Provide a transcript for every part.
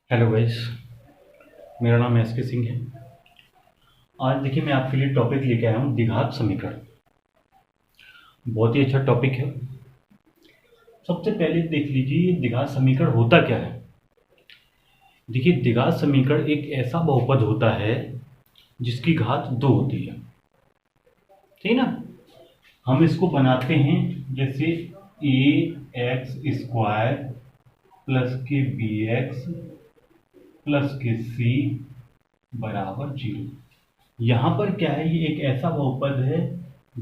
Hello guys. मेरा नाम S के सिंह है। आज देखिए मैं आपके लिए टॉपिक लेके आया हूँ द्विघात समीकरण। बहुत ही अच्छा टॉपिक है। सबसे पहले देख लीजिए द्विघात समीकरण होता क्या है। देखिए द्विघात समीकरण एक ऐसा बहुपद होता है जिसकी घात 2 होती है, ठीक ना। हम इसको बनाते हैं जैसे ए एक्स स्क्वायर प्लस के बी एक्स प्लस के सी बराबर 0। यहाँ पर क्या है, ये एक ऐसा बहुपद है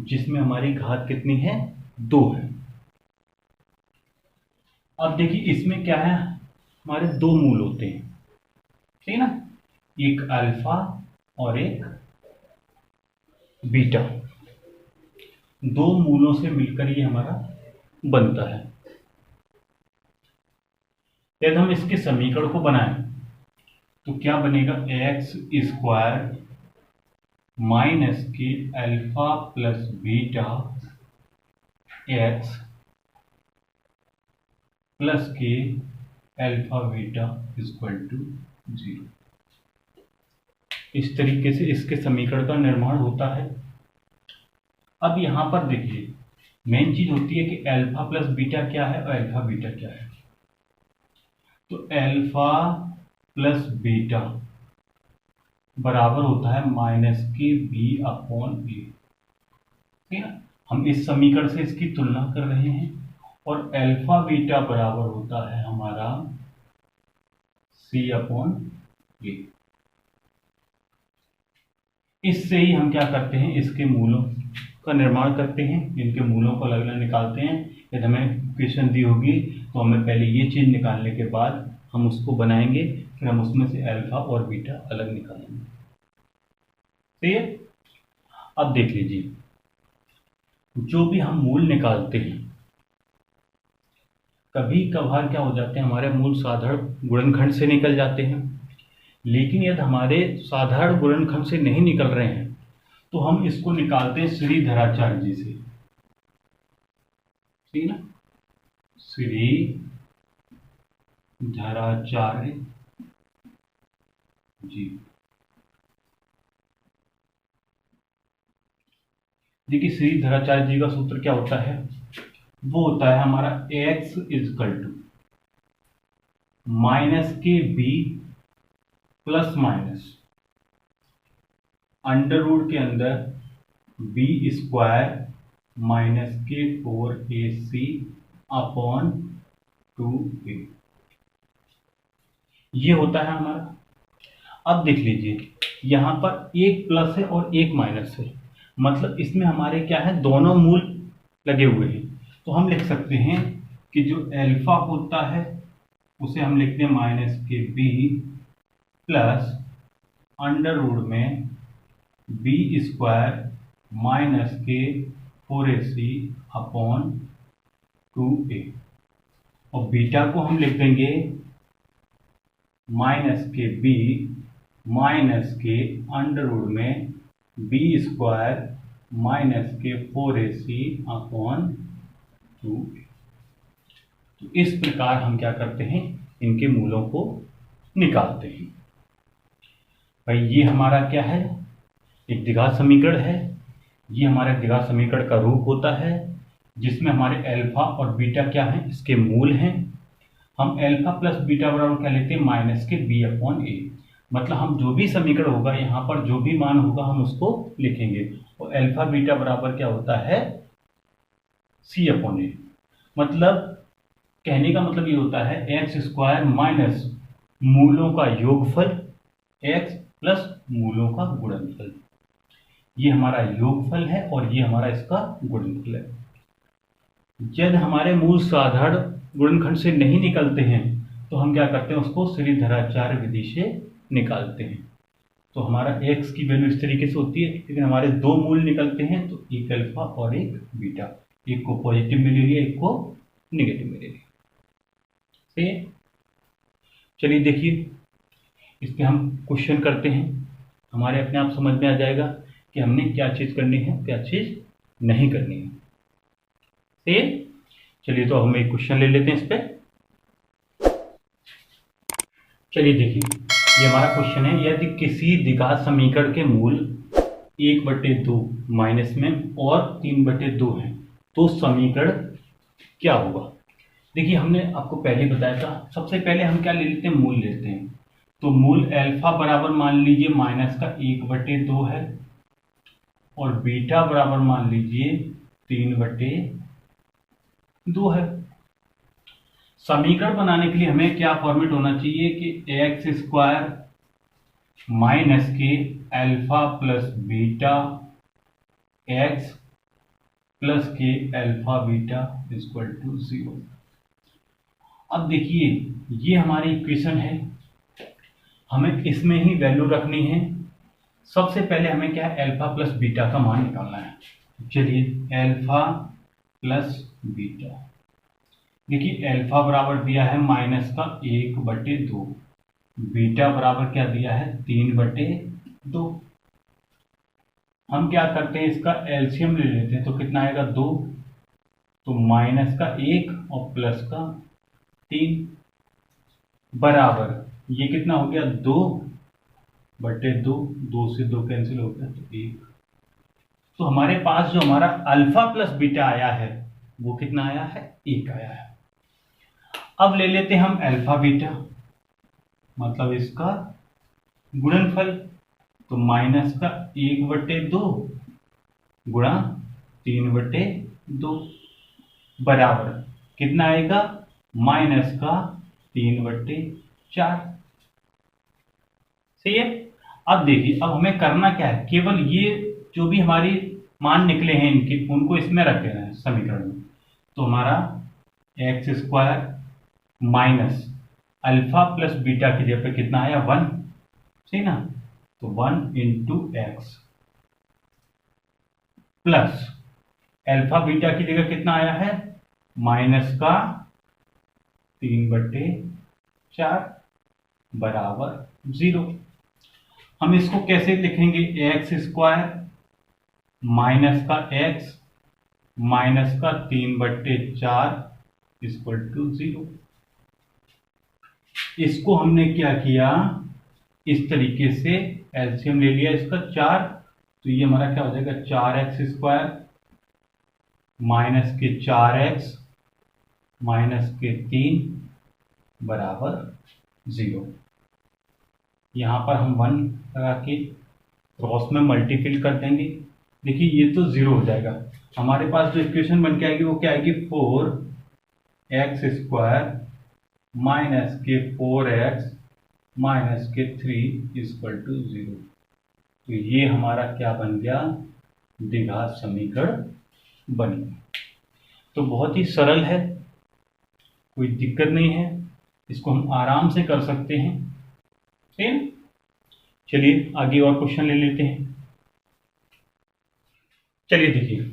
जिसमें हमारी घात कितनी है, 2 है। अब देखिए इसमें क्या है, हमारे दो मूल होते हैं, ठीक है ना। एक अल्फा और एक बीटा, दो मूलों से मिलकर ये हमारा बनता है। यदि हम इसके समीकरण को बनाएं तो क्या बनेगा, एक्स स्क्वायर माइनस के alpha plus beta x plus के अल्फा बीटा इक्वल टू 0। इस तरीके से इसके समीकरण का निर्माण होता है। अब यहां पर देखिए मेन चीज होती है कि अल्फा प्लस बीटा क्या है और अल्फा बीटा क्या है। तो अल्फा प्लस बीटा बराबर होता है माइनस के बी अपॉन ए, ठीक है। हम इस समीकरण से इसकी तुलना कर रहे हैं और अल्फा बीटा बराबर होता है हमारा सी अपॉन ए। इससे ही हम क्या करते हैं, इसके मूलों का निर्माण करते हैं, इनके मूलों को अलग अलग निकालते हैं। यदि हमें इक्वेशन दी होगी तो हमें पहले ये चीज निकालने के बाद हम उसको बनाएंगे, फिर हम उसमें से अल्फा और बीटा अलग निकालेंगे, ठीक है। अब देख लीजिए जो भी हम मूल निकालते हैं, कभी कभार क्या हो जाते हैं, हमारे मूल साधारण गुणनखंड से निकल जाते हैं। लेकिन यदि हमारे साधारण गुणनखंड से नहीं निकल रहे हैं तो हम इसको निकालते हैं श्रीधराचार्य जी से, ठीक ना। श्रीधराचार्य जी, देखिए श्रीधराचार्य जी का सूत्र क्या होता है, वो होता है हमारा x इजकल टू माइनस के B plus minus under root के अंदर बी स्क्वायर माइनस के 4ac अपॉन 2a, ये होता है हमारा। अब देख लीजिए यहां पर एक प्लस है और एक माइनस है, मतलब इसमें हमारे क्या है, दोनों मूल लगे हुए हैं। तो हम लिख सकते हैं कि जो अल्फा होता है उसे हम लिखते हैं माइनस के बी प्लस अंडर रूट में बी स्क्वायर माइनस के 4ac अपॉन 2a, और बीटा को हम लिख देंगे माइनस के बी माइनस के अंडर रूट में बी स्क्वायर माइनस के 4ac अपॉन 2a। तो इस प्रकार हम क्या करते हैं, इनके मूलों को निकालते हैं। भाई ये हमारा क्या है, एक द्विघात समीकरण है। ये हमारे द्विघात समीकरण का रूप होता है जिसमें हमारे अल्फा और बीटा क्या है, इसके मूल हैं। हम अल्फा प्लस बीटा बराबर क्या लेते हैं, माइनस के बी अपॉन ए, मतलब हम जो भी समीकरण होगा यहाँ पर जो भी मान होगा हम उसको लिखेंगे। और अल्फा बीटा बराबर क्या होता है, सी अपॉन ए। मतलब कहने का मतलब ये होता है एक्स स्क्वायर माइनस मूलों का योगफल एक्स प्लस मूलों का गुणनफल, ये हमारा योगफल है और ये हमारा इसका गुणनफल है। जब हमारे मूल साधारण गुणनखंड से नहीं निकलते हैं तो हम क्या करते हैं, उसको श्रीधराचार्य विधि से निकालते हैं। तो हमारा x की वैल्यू इस तरीके से होती है, लेकिन हमारे दो मूल निकलते हैं, तो एक अल्फा और एक बीटा, एक को पॉजिटिव में ले लिया एक को निगेटिव में ले लिया, ठीक है। चलिए देखिए इस पे हम क्वेश्चन करते हैं, हमारे अपने आप समझ में आ जाएगा कि हमने क्या चीज करनी है क्या चीज नहीं करनी है, ठीक है। चलिए तो हम एक क्वेश्चन ले लेते हैं इस पे। चलिए देखिए, ये हमारा क्वेश्चन है, यदि किसी द्विघात समीकरण के मूल 1/2 माइनस में और 3/2 है तो समीकरण क्या होगा। देखिए हमने आपको पहले बताया था, सबसे पहले हम क्या ले लेते हैं, मूल लेते हैं। तो मूल अल्फा बराबर मान लीजिए माइनस का 1/2 है और बीटा बराबर मान लीजिए 3/2 है। समीकरण बनाने के लिए हमें क्या फॉर्मेट होना चाहिए कि एक्स स्क्वायर माइनस के alpha plus beta x plus के अल्फा बीटा इक्वल टू 0। अब देखिए ये हमारी इक्वेशन है, हमें इसमें ही वैल्यू रखनी है। सबसे पहले हमें क्या है, अल्फा प्लस बीटा का मान निकालना है। चलिए अल्फा प्लस बीटा, देखिए अल्फा बराबर दिया है माइनस का 1/2, बीटा बराबर क्या दिया है 3/2। हम क्या करते हैं, इसका एलसीएम ले लेते हैं तो कितना आएगा 2, तो माइनस का 1 और प्लस का 3 बराबर ये कितना हो गया 2/2, 2 से 2 कैंसिल हो गया तो 1। तो हमारे पास जो हमारा अल्फा प्लस बीटा आया है वो कितना आया है, 1 आया है। अब ले लेते हैं हम अल्फा बीटा, मतलब इसका गुणनफल, तो माइनस का 1/2 गुणा 3/2 बराबर कितना आएगा, माइनस का 3/4। सही है। अब देखिए, अब हमें करना क्या है, केवल ये जो भी हमारी मान निकले हैं इनके, उनको इसमें रख देना है समीकरण में। तो हमारा x square minus alpha plus beta की जगह पे कितना आया 1, सही ना, तो 1 into x plus alpha beta की जगह कितना आया है माइनस का 3/4 बराबर 0। हम इसको कैसे लिखेंगे, एक्स स्क्वायर माइनस का एक्स माइनस का 3/4 इक्वल टू 0। इसको हमने क्या किया, इस तरीके से एलसीएम ले लिया इसका 4, तो ये हमारा क्या हो जाएगा 4x स्क्वायर माइनस के 4x माइनस के 3 बराबर 0। यहां पर हम 1 लगा के क्रॉस में मल्टीपल कर देंगे। देखिए ये तो 0 हो जाएगा, हमारे पास जो इक्वेशन बन के आएगी वो क्या आएगी 4x स्क्वायर माइनस के 4x माइनस के 3 इक्वल टू 0। तो ये हमारा क्या बन गया, द्विघात समीकरण बन गया। तो बहुत ही सरल है, कोई दिक्कत नहीं है, इसको हम आराम से कर सकते हैं। ठीक है, चलिए आगे और क्वेश्चन ले लेते हैं। चलिए देखिए,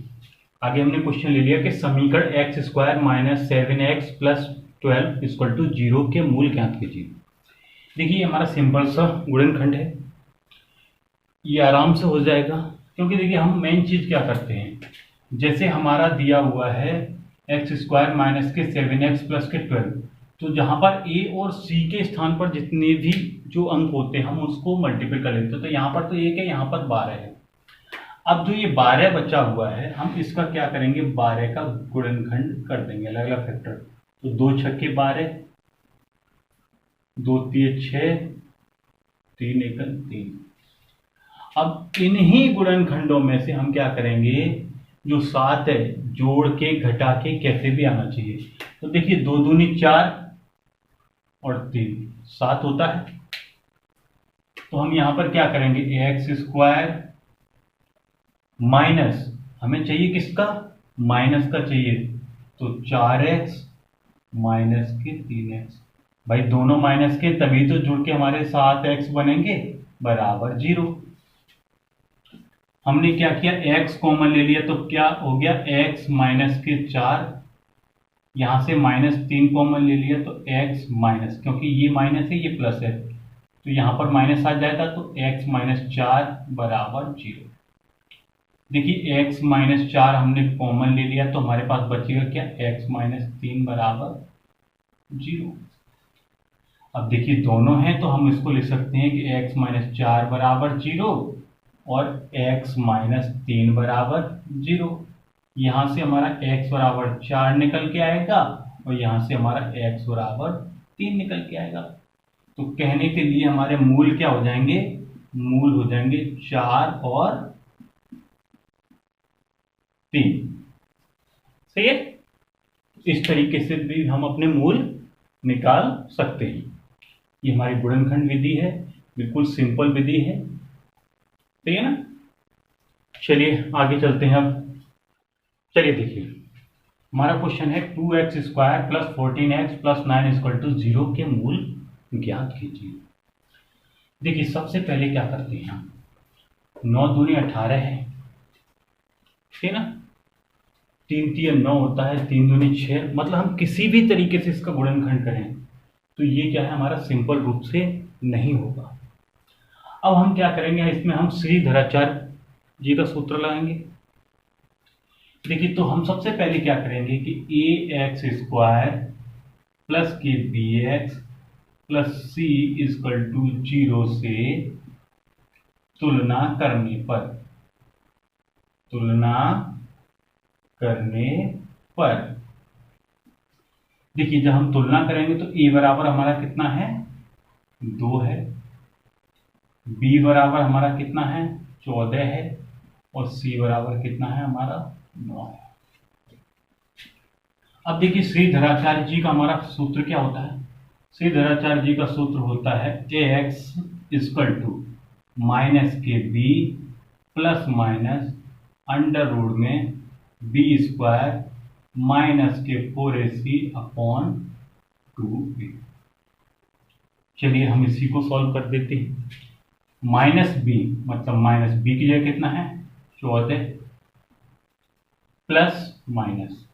आगे हमने क्वेश्चन ले लिया कि समीकरण x square minus 7x plus 12 equal to 0 के मूल ज्ञात कीजिए। देखिए हमारा सिंपल सा गुणनखंड है, ये आराम से हो जाएगा। क्योंकि देखिए हम मेन चीज क्या करते हैं, जैसे हमारा दिया हुआ है एक्स स्क्वायर माइनस के 7x प्लस के 12, तो जहां पर a और c के स्थान पर जितने भी जो अंक होते हैं हम उसको मल्टीपल कर लेते हैं। तो यहाँ पर तो 1 है, यहाँ पर 12 है। अब जो ये 12 बचा हुआ है हम इसका क्या करेंगे, 12 का गुणनखंड कर देंगे, अलग अलग फैक्टर। तो 2 छक्के 12, 2 तिये 6, 3 एकम 3। अब इन्हीं गुणनखंडों में से हम क्या करेंगे, जो 7 है जोड़ के घटा के कैसे भी आना चाहिए। तो देखिए 2 दूनी 4 और 3 7 होता है। तो हम यहां पर क्या करेंगे, एक्स स्क्वायर माइनस, हमें चाहिए किसका, माइनस का चाहिए, तो 4x माइनस के 3x। भाई दोनों माइनस के तभी तो जुड़ के हमारे 7x बनेंगे बराबर 0। हमने क्या किया, x कॉमन ले लिया तो क्या हो गया x माइनस के 4, यहां से -3 कॉमन ले लिया तो x माइनस, क्योंकि ये माइनस है ये प्लस है तो यहां पर माइनस आ जाएगा तो x माइनस 4 बराबर 0। देखिए x माइनस 4 हमने कॉमन ले लिया तो हमारे पास बचेगा क्या, x माइनस 3 बराबर 0। अब देखिए दोनों हैं तो हम इसको लिख सकते हैं कि x माइनस 4 बराबर 0 और x माइनस 3 बराबर 0। यहाँ से हमारा x बराबर 4 निकल के आएगा और यहाँ से हमारा x बराबर 3 निकल के आएगा। तो कहने के लिए हमारे मूल क्या हो जाएंगे, मूल हो जाएंगे 4 और 3। सही है। इस तरीके से भी हम अपने मूल निकाल सकते हैं। ये हमारी गुणनखंड विधि है, बिल्कुल सिंपल विधि है। सही है ना। चलिए आगे चलते हैं। अब चलिए देखिए हमारा क्वेश्चन है 2x square plus 14x plus 9 equal to 0 के मूल ज्ञात कीजिए। देखिए सबसे पहले क्या करते हैं हम, 9 दूनी 18 है, ठीक है ना। 3 3 9 होता है, 3 दूनी 6, मतलब हम किसी भी तरीके से इसका गुणनखंड करें तो ये क्या है हमारा सिंपल रूप से नहीं होगा। अब हम क्या करेंगे, इसमें हम श्रीधराचार्य जी का सूत्र लगाएंगे। देखिए तो हम सबसे पहले क्या करेंगे कि ए एक्स स्क्वायर प्लस के B x plus C equal to 0 से तुलना करने पर देखिए जब हम तुलना करेंगे तो ए बराबर हमारा कितना है 2 है, बी बराबर हमारा कितना है 14 है और सी बराबर कितना है हमारा 9 है। अब देखिए श्रीधराचार्य जी का हमारा सूत्र क्या होता है, श्रीधराचार्य जी का सूत्र होता है A x equal to minus के B plus minus under root में बी स्क्वायर माइनस के 4ac अपॉन 2a। चलिए हम इसी को सॉल्व कर देते हैं। माइनस बी मतलब माइनस बी की जगह कितना है 14 प्लस माइनस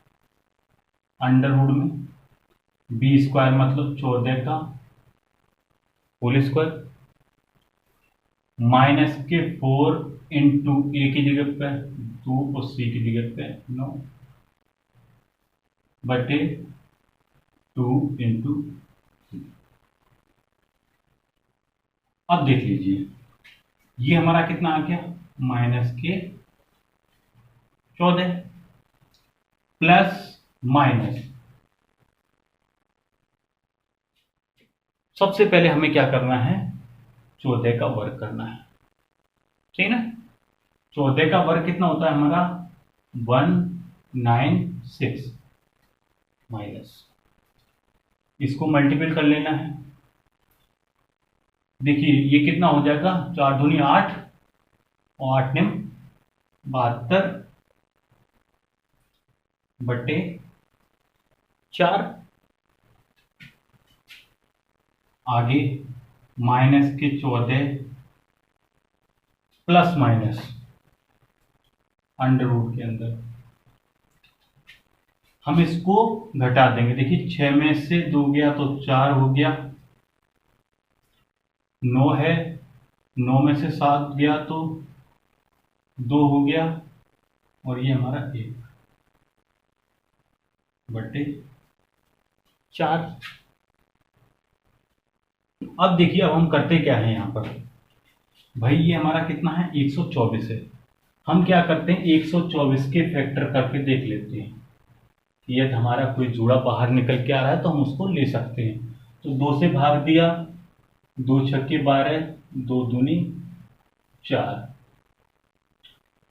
अंडर रूट में बी स्क्वायर मतलब 14 का होल स्क्वायर माइनस के 4 इंटू ए की जगह पे 2 और सी की जगह पे 9 बटे 2 इंटू। अब देख लीजिए ये हमारा कितना आ गया माइनस के 14 प्लस माइनस, सबसे पहले हमें क्या करना है 14 का वर्ग करना है, ठीक है ना। 14 का वर्ग कितना होता है हमारा 196 माइनस, इसको मल्टीपल कर लेना है। देखिए ये कितना हो जाएगा 4 दूनी 8 और 8 निम 72 बटे 4। आगे माइनस के 14 प्लस माइनस अंडर रूट के अंदर हम इसको घटा देंगे। देखिए 6 में से 2 गया तो 4 हो गया, 9 है 9 में से 7 गया तो 2 हो गया और ये हमारा 1 बटे 4। अब देखिए अब हम करते क्या है यहाँ पर, भाई ये हमारा कितना है 124 है। हम क्या करते हैं 124 के फैक्टर करके देख लेते हैं कि यदि हमारा कोई जुड़ा बाहर निकल के आ रहा है तो हम उसको ले सकते हैं। तो 2 से भाग दिया, 2 छक्के 12, 2 दूनी 4,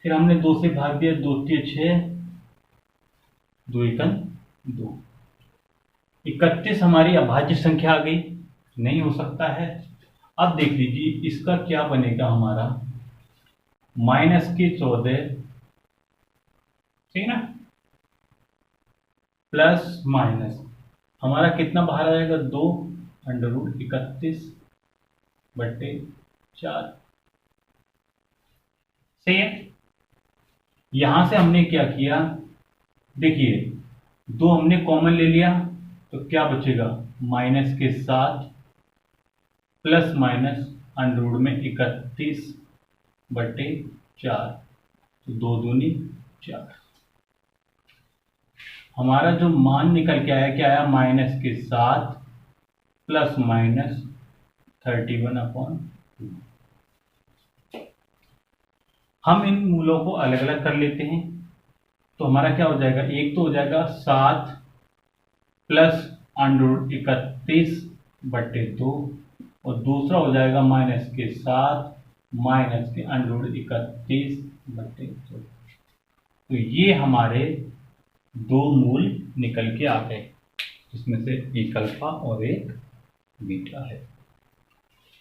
फिर हमने 2 से भाग दिया, 2 के 6, 2 एकन 2, 31 हमारी अभाज्य संख्या आ गई, नहीं हो सकता है। अब देख लीजिए इसका क्या बनेगा हमारा माइनस के 14, ठीक ना, प्लस माइनस हमारा कितना बाहर आएगा 2 अंडर रूट 31 बटे 4। सही है। यहां से हमने क्या किया, देखिए 2 हमने कॉमन ले लिया तो क्या बचेगा माइनस के 7 प्लस माइनस अंडर रूट में 31 बटे 4, तो 2 दूनी 4। हमारा जो मान निकल के आया क्या आया माइनस के 7 प्लस माइनस 31/2। हम इन मूलों को अलग अलग कर लेते हैं, तो हमारा क्या हो जाएगा, एक तो हो जाएगा 7 प्लस √31/2 और दूसरा हो जाएगा -7 माइनस के √31/2। तो ये हमारे दो मूल निकल के आ गए, जिसमें से एक अल्फा और एक बीटा है।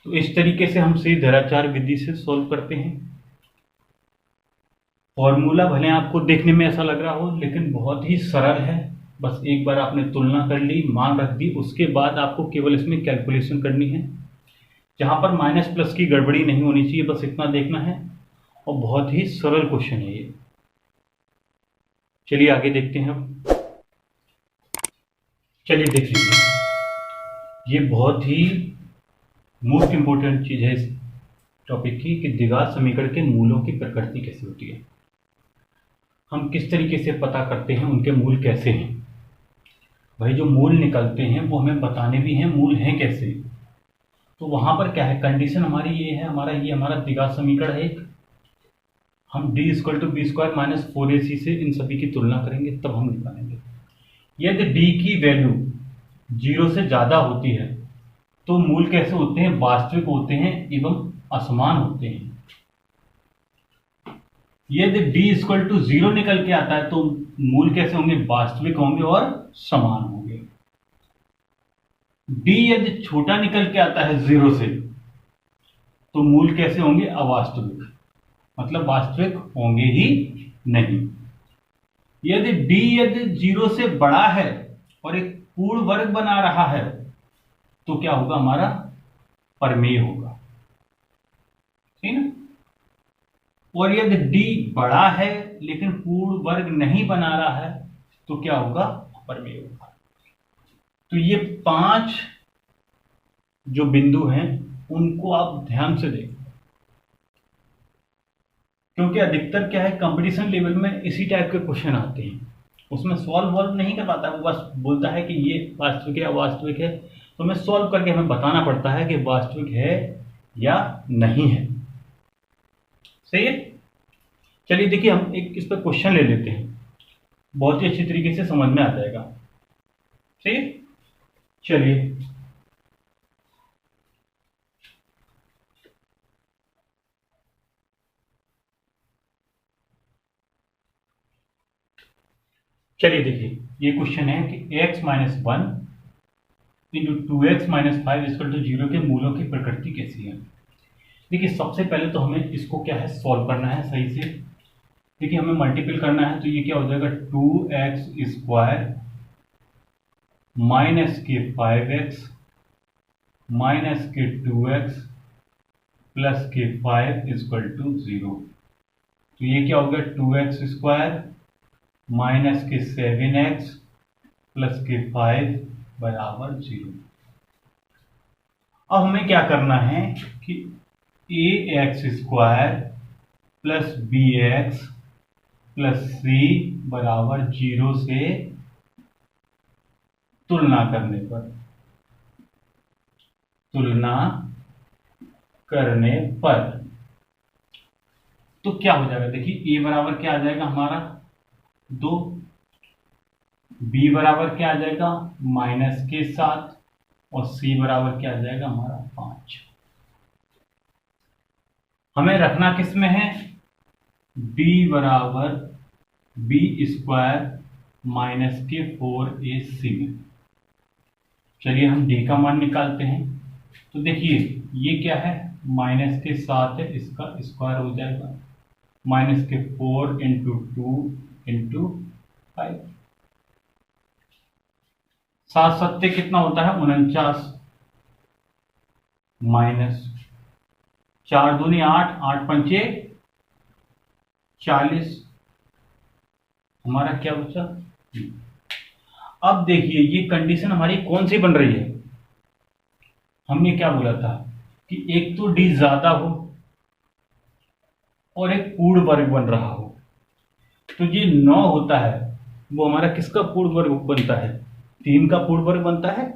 तो इस तरीके से हम सीधराचार विधि से सॉल्व करते हैं। फॉर्मूला भले आपको देखने में ऐसा लग रहा हो, लेकिन बहुत ही सरल है। बस एक बार आपने तुलना कर ली, मान रख दी, उसके बाद आपको केवल इसमें कैलकुलेशन करनी है। जहां पर माइनस प्लस की गड़बड़ी नहीं होनी चाहिए, बस इतना देखना है। और बहुत ही सरल क्वेश्चन है ये। चलिए आगे देखते हैं अब। चलिए देख लीजिए, ये बहुत ही मोस्ट इंपोर्टेंट चीज है इस टॉपिक की कि द्विघात समीकरण के मूलों की प्रकृति कैसे होती है, हम किस तरीके से पता करते हैं उनके मूल कैसे हैं। भाई जो मूल निकलते हैं वो हमें बताने भी हैं मूल हैं कैसे। तो वहां पर क्या है, कंडीशन हमारी ये है, हमारा द्विघात समीकरण है एक। हम d = b² - 4ac से इन सभी की तुलना करेंगे, तब हम निकालेंगे। यदि d की वैल्यू 0 से ज्यादा होती है तो मूल कैसे होते हैं, वास्तविक होते हैं एवं असमान होते हैं। यदि d = 0 निकल के आता है तो मूल कैसे होंगे, वास्तविक होंगे और समान होंगे। d यदि छोटा निकल के आता है 0 से तो मूल कैसे होंगे, अवास्तविक, मतलब वास्तविक होंगे ही नहीं। यदि d 0 से बड़ा है और एक पूर्ण वर्ग बना रहा है तो क्या होगा, हमारा परमेय होगा, ठीक ना। और यदि d बड़ा है लेकिन पूर्ण वर्ग नहीं बना रहा है तो क्या होगा, अपरमेय होगा। तो ये 5 जो बिंदु हैं उनको आप ध्यान से देखें, क्योंकि अधिकतर क्या है, कंपटीशन लेवल में इसी टाइप के क्वेश्चन आते हैं। उसमें सॉल्व नहीं कर पाता, वो बस बोलता है कि ये वास्तविक है अवास्तविक है, तो हमें सॉल्व करके हमें बताना पड़ता है कि वास्तविक है या नहीं है। सही है। चलिए देखिए, हम एक इस पर क्वेश्चन ले लेते हैं, बहुत ही अच्छी तरीके से समझ में आ जाएगा। सही है। चलिए देखिए, ये क्वेश्चन है कि x - 1 × 2x - 5 = 0 के मूलों की प्रकृति कैसी है। देखिए सबसे पहले तो हमें इसको क्या है, सॉल्व करना है सही से। देखिए हमें मल्टीपल करना है, तो ये क्या हो जाएगा, 2x² - 5x - 2x + 5 = 0। तो ये क्या हो गया, 2x² - 7x + 5 = 0। अब हमें क्या करना है कि ax² + bx + c = 0 से तुलना करने पर तो क्या हो जाएगा, देखिए a बराबर क्या आ जाएगा हमारा 2, b बराबर क्या आ जाएगा -7 और c बराबर क्या आ जाएगा हमारा 5। हमें रखना किस में है, d बराबर b² - 4ac में। चलिए हम d का मान निकालते हैं। तो देखिए ये क्या है, -7 है, इसका स्क्वायर हो जाएगा -4 × 2 × 5। 7 सत्ते कितना होता है, 49 -4 दूनी 8, 8 पंचे 40, हमारा क्या बचा। अब देखिए ये कंडीशन हमारी कौन सी बन रही है, हमने क्या बोला था कि एक तो d ज्यादा हो और एक पूर्ण वर्ग बन रहा हो। तो ये 9 होता है, वो हमारा किसका पूर्ण वर्ग बनता है, 3 का पूर्ण वर्ग बनता है।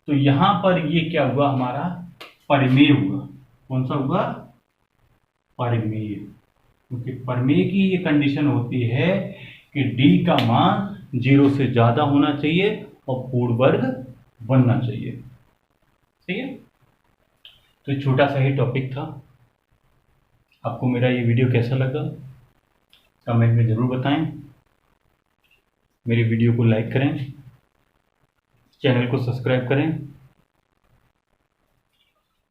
तो यहां पर ये क्या हुआ, हमारा परिमेय हुआ। कौन सा हुआ, परिमेय। क्योंकि परिमेय की ये कंडीशन होती है कि डी का मान 0 से ज्यादा होना चाहिए और पूर्ण वर्ग बनना चाहिए। सही है। तो छोटा सा ही टॉपिक था। आपको मेरा ये वीडियो कैसा लगा कमेंट में जरूर बताएं। मेरी वीडियो को लाइक करें, चैनल को सब्सक्राइब करें।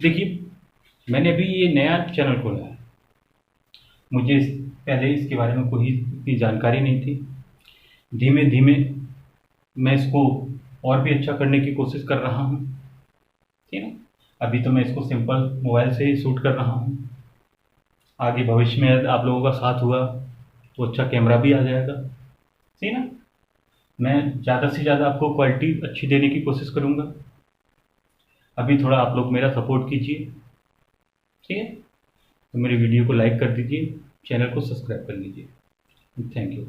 देखिए, मैंने अभी ये नया चैनल खोला है, मुझे पहले इसके बारे में कोई इतनी जानकारी नहीं थी। धीमे धीमे मैं इसको और भी अच्छा करने की कोशिश कर रहा हूँ। ठीक है ना। अभी तो मैं इसको सिंपल मोबाइल से ही शूट कर रहा हूँ। आगे भविष्य में आप लोगों का साथ हुआ तो अच्छा कैमरा भी आ जाएगा। ठीक है ना। मैं ज़्यादा से ज़्यादा आपको क्वालिटी अच्छी देने की कोशिश करूँगा। अभी थोड़ा आप लोग मेरा सपोर्ट कीजिए। ठीक है। तो मेरी वीडियो को लाइक कर दीजिए, चैनल को सब्सक्राइब कर लीजिए। Thank you.